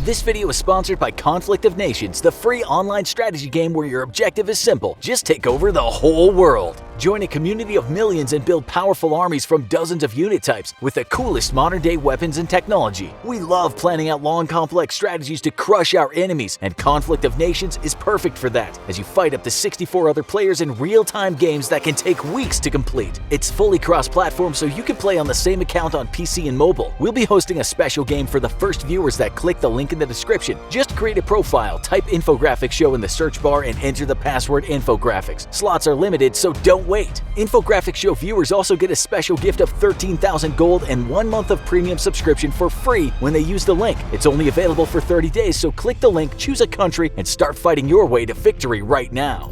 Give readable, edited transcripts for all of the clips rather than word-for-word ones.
This video is sponsored by Conflict of Nations, the free online strategy game where your objective is simple: just take over the whole world. Join a community of millions and build powerful armies from dozens of unit types with the coolest modern-day weapons and technology. We love planning out long, complex strategies to crush our enemies, and Conflict of Nations is perfect for that, as you fight up to 64 other players in real-time games that can take weeks to complete. It's fully cross-platform, so you can play on the same account on PC and mobile. We'll be hosting a special game for the first viewers that click the link in the description. Just create a profile, type Infographics Show in the search bar, and enter the password Infographics. Slots are limited, so don't wait. Infographics Show viewers also get a special gift of 13,000 gold and 1 month of premium subscription for free when they use the link. It's only available for 30 days, so click the link, choose a country, and start fighting your way to victory right now.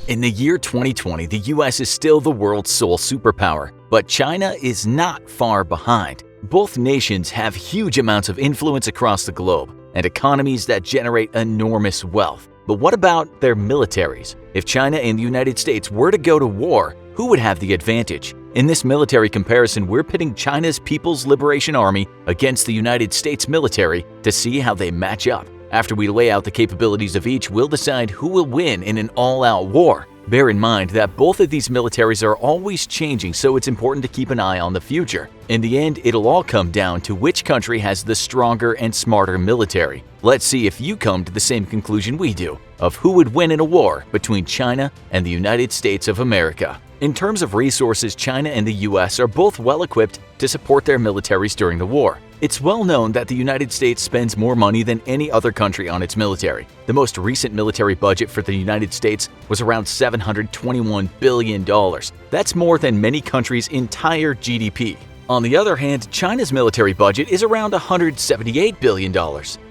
In the year 2020, the US is still the world's sole superpower, but China is not far behind. Both nations have huge amounts of influence across the globe and economies that generate enormous wealth. But what about their militaries? If China and the United States were to go to war, who would have the advantage? In this military comparison, we're pitting China's People's Liberation Army against the United States military to see how they match up. After we lay out the capabilities of each, we'll decide who will win in an all-out war. Bear in mind that both of these militaries are always changing, so it's important to keep an eye on the future. In the end, it'll all come down to which country has the stronger and smarter military. Let's see if you come to the same conclusion we do of who would win in a war between China and the United States of America. In terms of resources, China and the US are both well equipped to support their militaries during the war. It's well known that the United States spends more money than any other country on its military. The most recent military budget for the United States was around $721 billion. That's more than many countries' entire GDP. On the other hand, China's military budget is around $178 billion.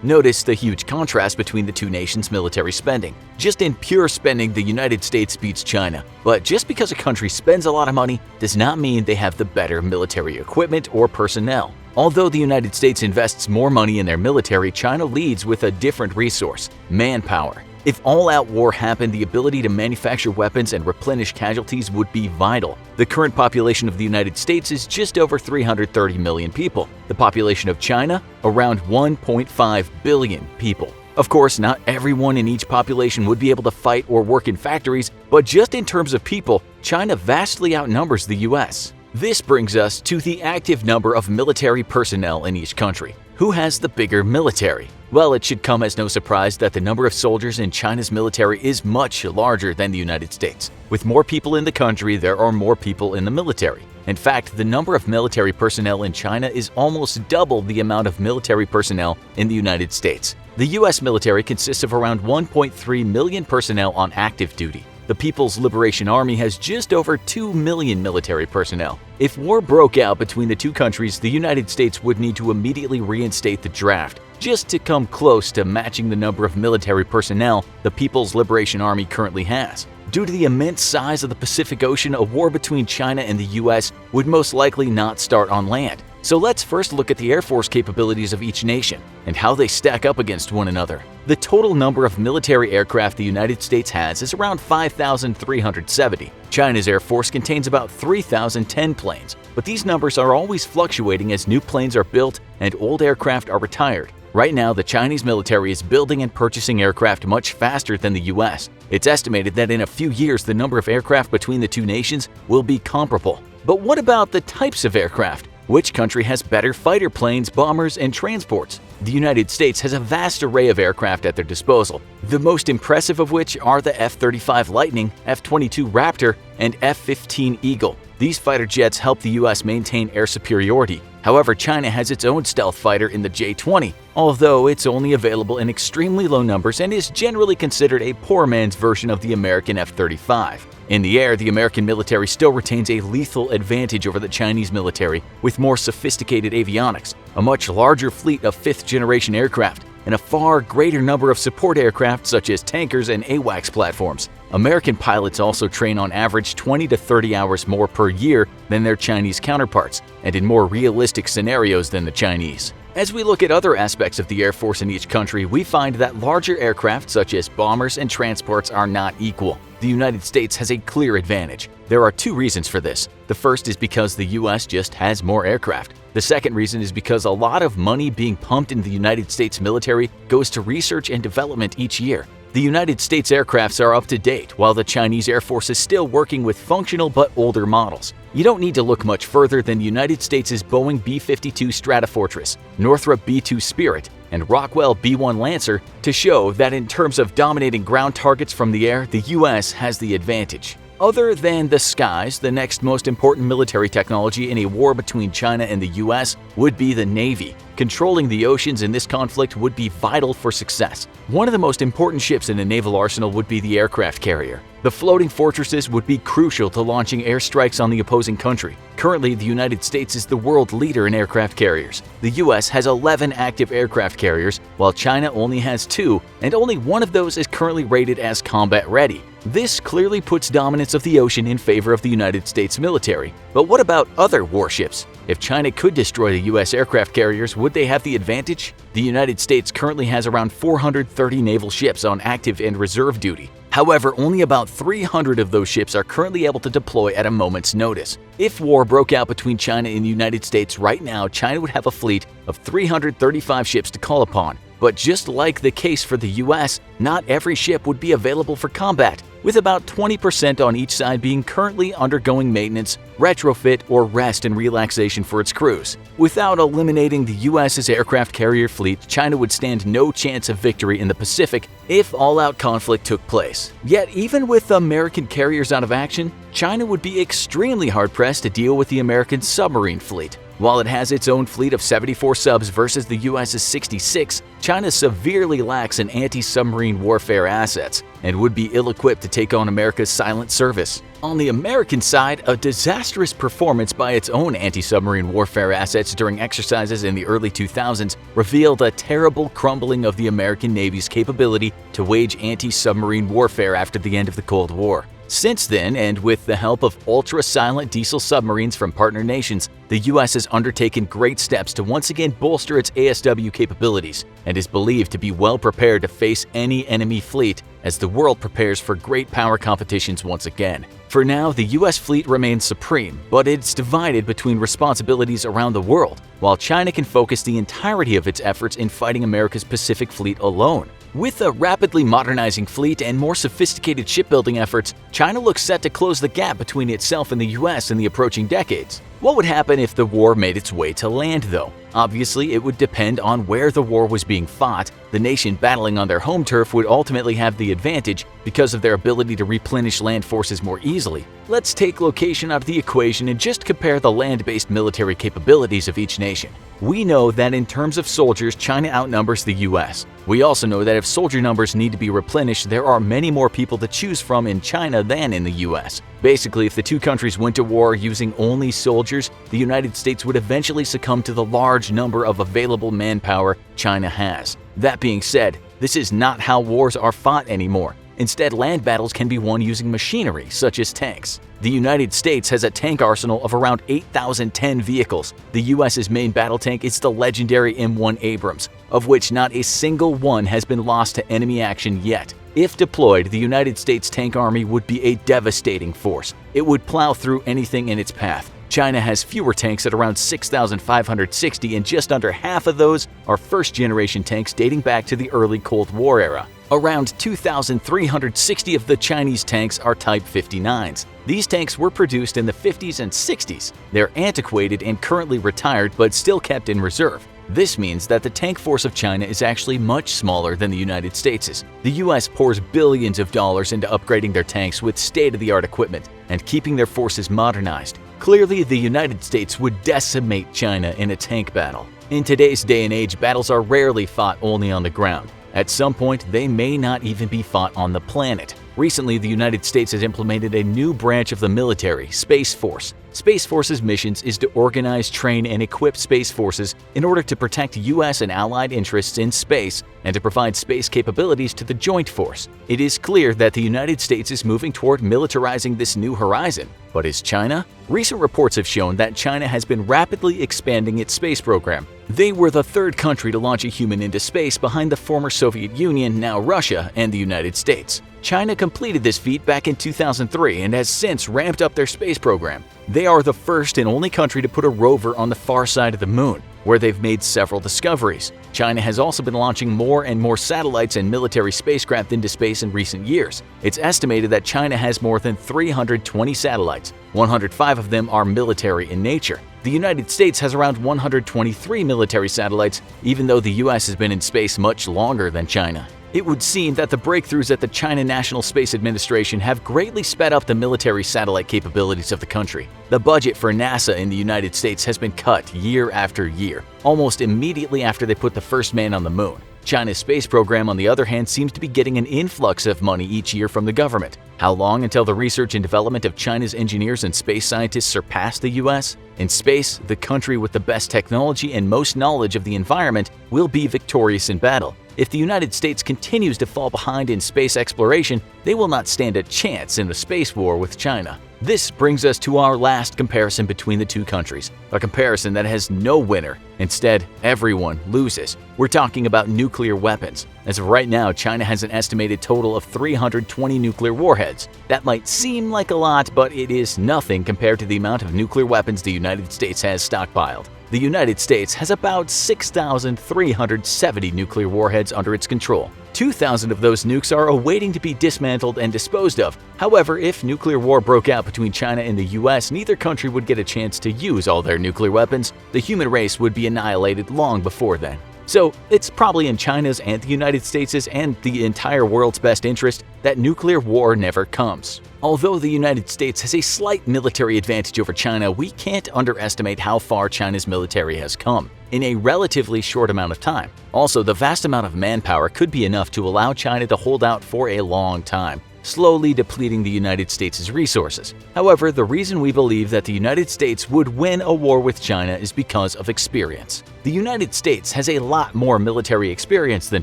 Notice the huge contrast between the two nations' military spending. Just in pure spending, the United States beats China. But just because a country spends a lot of money does not mean they have the better military equipment or personnel. Although the United States invests more money in their military, China leads with a different resource: manpower. If all-out war happened, the ability to manufacture weapons and replenish casualties would be vital. The current population of the United States is just over 330 million people. The population of China, around 1.5 billion people. Of course, not everyone in each population would be able to fight or work in factories, but just in terms of people, China vastly outnumbers the US. This brings us to the active number of military personnel in each country. Who has the bigger military? Well, it should come as no surprise that the number of soldiers in China's military is much larger than the United States. With more people in the country, there are more people in the military. In fact, the number of military personnel in China is almost double the amount of military personnel in the United States. The US military consists of around 1.3 million personnel on active duty. The People's Liberation Army has just over 2 million military personnel. If war broke out between the two countries, the United States would need to immediately reinstate the draft, just to come close to matching the number of military personnel the People's Liberation Army currently has. Due to the immense size of the Pacific Ocean, a war between China and the US would most likely not start on land. So let's first look at the Air Force capabilities of each nation and how they stack up against one another. The total number of military aircraft the United States has is around 5,370. China's Air Force contains about 3,010 planes, but these numbers are always fluctuating as new planes are built and old aircraft are retired. Right now, the Chinese military is building and purchasing aircraft much faster than the US. It's estimated that in a few years, the number of aircraft between the two nations will be comparable. But what about the types of aircraft? Which country has better fighter planes, bombers, and transports? The United States has a vast array of aircraft at their disposal, the most impressive of which are the F-35 Lightning, F-22 Raptor, and F-15 Eagle. These fighter jets help the US maintain air superiority. However, China has its own stealth fighter in the J-20, although it's only available in extremely low numbers and is generally considered a poor man's version of the American F-35. In the air, the American military still retains a lethal advantage over the Chinese military with more sophisticated avionics, a much larger fleet of fifth-generation aircraft, and a far greater number of support aircraft such as tankers and AWACS platforms. American pilots also train on average 20 to 30 hours more per year than their Chinese counterparts, and in more realistic scenarios than the Chinese. As we look at other aspects of the Air Force in each country, we find that larger aircraft such as bombers and transports are not equal. The United States has a clear advantage. There are two reasons for this. The first is because the US just has more aircraft. The second reason is because a lot of money being pumped into the United States military goes to research and development each year. The United States aircrafts are up to date, while the Chinese Air Force is still working with functional but older models. You don't need to look much further than the United States' Boeing B-52 Stratofortress, Northrop B-2 Spirit, and Rockwell B-1 Lancer to show that in terms of dominating ground targets from the air, the US has the advantage. Other than the skies, the next most important military technology in a war between China and the US would be the Navy. Controlling the oceans in this conflict would be vital for success. One of the most important ships in a naval arsenal would be the aircraft carrier. The floating fortresses would be crucial to launching airstrikes on the opposing country. Currently, the United States is the world leader in aircraft carriers. The US has 11 active aircraft carriers, while China only has 2, and only one of those is currently rated as combat ready. This clearly puts dominance of the ocean in favor of the United States military. But what about other warships? If China could destroy the US aircraft carriers, would they have the advantage? The United States currently has around 430 naval ships on active and reserve duty. However, only about 300 of those ships are currently able to deploy at a moment's notice. If war broke out between China and the United States right now, China would have a fleet of 335 ships to call upon. But just like the case for the US, not every ship would be available for combat, with about 20% on each side being currently undergoing maintenance, retrofit, or rest and relaxation for its crews. Without eliminating the US's aircraft carrier fleet, China would stand no chance of victory in the Pacific if all-out conflict took place. Yet even with American carriers out of action, China would be extremely hard-pressed to deal with the American submarine fleet. While it has its own fleet of 74 subs versus the US's 66, China severely lacks in anti-submarine warfare assets and would be ill-equipped to take on America's silent service. On the American side, a disastrous performance by its own anti-submarine warfare assets during exercises in the early 2000s revealed a terrible crumbling of the American Navy's capability to wage anti-submarine warfare after the end of the Cold War. Since then, and with the help of ultra-silent diesel submarines from partner nations, the US has undertaken great steps to once again bolster its ASW capabilities and is believed to be well prepared to face any enemy fleet as the world prepares for great power competitions once again. For now, the US fleet remains supreme, but it's divided between responsibilities around the world, while China can focus the entirety of its efforts in fighting America's Pacific Fleet alone. With a rapidly modernizing fleet and more sophisticated shipbuilding efforts, China looks set to close the gap between itself and the US in the approaching decades. What would happen if the war made its way to land, though? Obviously, it would depend on where the war was being fought. The nation battling on their home turf would ultimately have the advantage because of their ability to replenish land forces more easily. Let's take location out of the equation and just compare the land-based military capabilities of each nation. We know that in terms of soldiers, China outnumbers the US. We also know that if soldier numbers need to be replenished, there are many more people to choose from in China than in the US. Basically, if the two countries went to war using only soldiers, the United States would eventually succumb to the large number of available manpower China has. That being said, this is not how wars are fought anymore. Instead, land battles can be won using machinery, such as tanks. The United States has a tank arsenal of around 8,010 vehicles. The US's main battle tank is the legendary M1 Abrams, of which not a single one has been lost to enemy action yet. If deployed, the United States tank army would be a devastating force. It would plow through anything in its path. China has fewer tanks at around 6,560, and just under half of those are first-generation tanks dating back to the early Cold War era. Around 2,360 of the Chinese tanks are Type 59s. These tanks were produced in the 50s and 60s. They're antiquated and currently retired, but still kept in reserve. This means that the tank force of China is actually much smaller than the United States'. The US pours billions of dollars into upgrading their tanks with state-of-the-art equipment and keeping their forces modernized. Clearly, the United States would decimate China in a tank battle. In today's day and age, battles are rarely fought only on the ground. At some point, they may not even be fought on the planet. Recently, the United States has implemented a new branch of the military, Space Force. Space Force's missions is to organize, train, and equip space forces in order to protect U.S. and allied interests in space and to provide space capabilities to the Joint Force. It is clear that the United States is moving toward militarizing this new horizon. But is China? Recent reports have shown that China has been rapidly expanding its space program. They were the third country to launch a human into space behind the former Soviet Union, now Russia, and the United States. China completed this feat back in 2003 and has since ramped up their space program. They are the first and only country to put a rover on the far side of the moon, where they've made several discoveries. China has also been launching more and more satellites and military spacecraft into space in recent years. It's estimated that China has more than 320 satellites. 105 of them are military in nature. The United States has around 123 military satellites, even though the US has been in space much longer than China. It would seem that the breakthroughs at the China National Space Administration have greatly sped up the military satellite capabilities of the country. The budget for NASA in the United States has been cut year after year, almost immediately after they put the first man on the moon. China's space program, on the other hand, seems to be getting an influx of money each year from the government. How long until the research and development of China's engineers and space scientists surpass the US? In space, the country with the best technology and most knowledge of the environment will be victorious in battle. If the United States continues to fall behind in space exploration, they will not stand a chance in a space war with China. This brings us to our last comparison between the two countries, a comparison that has no winner. Instead, everyone loses. We're talking about nuclear weapons. As of right now, China has an estimated total of 320 nuclear warheads. That might seem like a lot, but it is nothing compared to the amount of nuclear weapons the United States has stockpiled. The United States has about 6,370 nuclear warheads under its control. 2,000 of those nukes are awaiting to be dismantled and disposed of. However, if nuclear war broke out between China and the US, neither country would get a chance to use all their nuclear weapons. The human race would be annihilated long before then. So, it's probably in China's and the United States' and the entire world's best interest that nuclear war never comes. Although the United States has a slight military advantage over China, we can't underestimate how far China's military has come in a relatively short amount of time. Also, the vast amount of manpower could be enough to allow China to hold out for a long time, slowly depleting the United States' resources. However, the reason we believe that the United States would win a war with China is because of experience. The United States has a lot more military experience than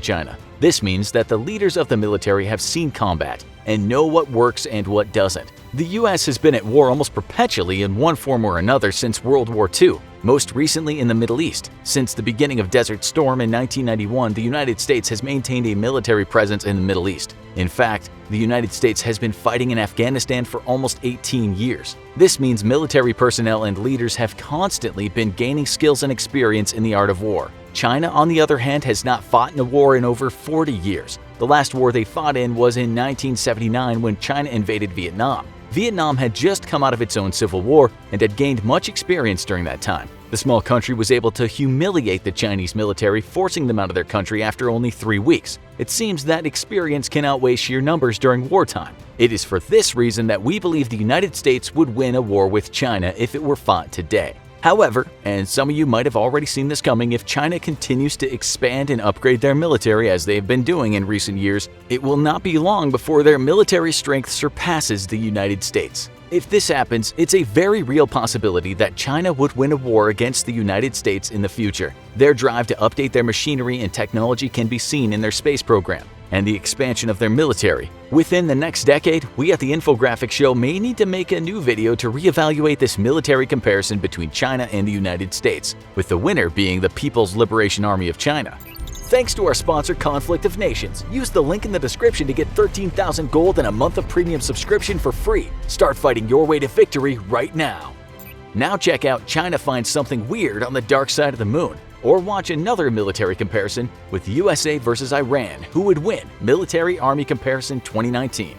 China. This means that the leaders of the military have seen combat and know what works and what doesn't. The US has been at war almost perpetually in one form or another since World War II, most recently in the Middle East. Since the beginning of Desert Storm in 1991, the United States has maintained a military presence in the Middle East. In fact, the United States has been fighting in Afghanistan for almost 18 years. This means military personnel and leaders have constantly been gaining skills and experience in the art of war. China, on the other hand, has not fought in a war in over 40 years. The last war they fought in was in 1979 when China invaded Vietnam. Vietnam had just come out of its own civil war and had gained much experience during that time. The small country was able to humiliate the Chinese military, forcing them out of their country after only 3 weeks. It seems that experience can outweigh sheer numbers during wartime. It is for this reason that we believe the United States would win a war with China if it were fought today. However, and some of you might have already seen this coming, if China continues to expand and upgrade their military as they've been doing in recent years, it will not be long before their military strength surpasses the United States. If this happens, it's a very real possibility that China would win a war against the United States in the future. Their drive to update their machinery and technology can be seen in their space program and the expansion of their military. Within the next decade, we at the Infographics Show may need to make a new video to reevaluate this military comparison between China and the United States, with the winner being the People's Liberation Army of China. Thanks to our sponsor, Conflict of Nations. Use the link in the description to get 13,000 gold and a month of premium subscription for free. Start fighting your way to victory right now. Now check out China Finds Something Weird on the Dark Side of the Moon, or watch another military comparison with USA versus Iran. Who would win? Military Army Comparison 2019.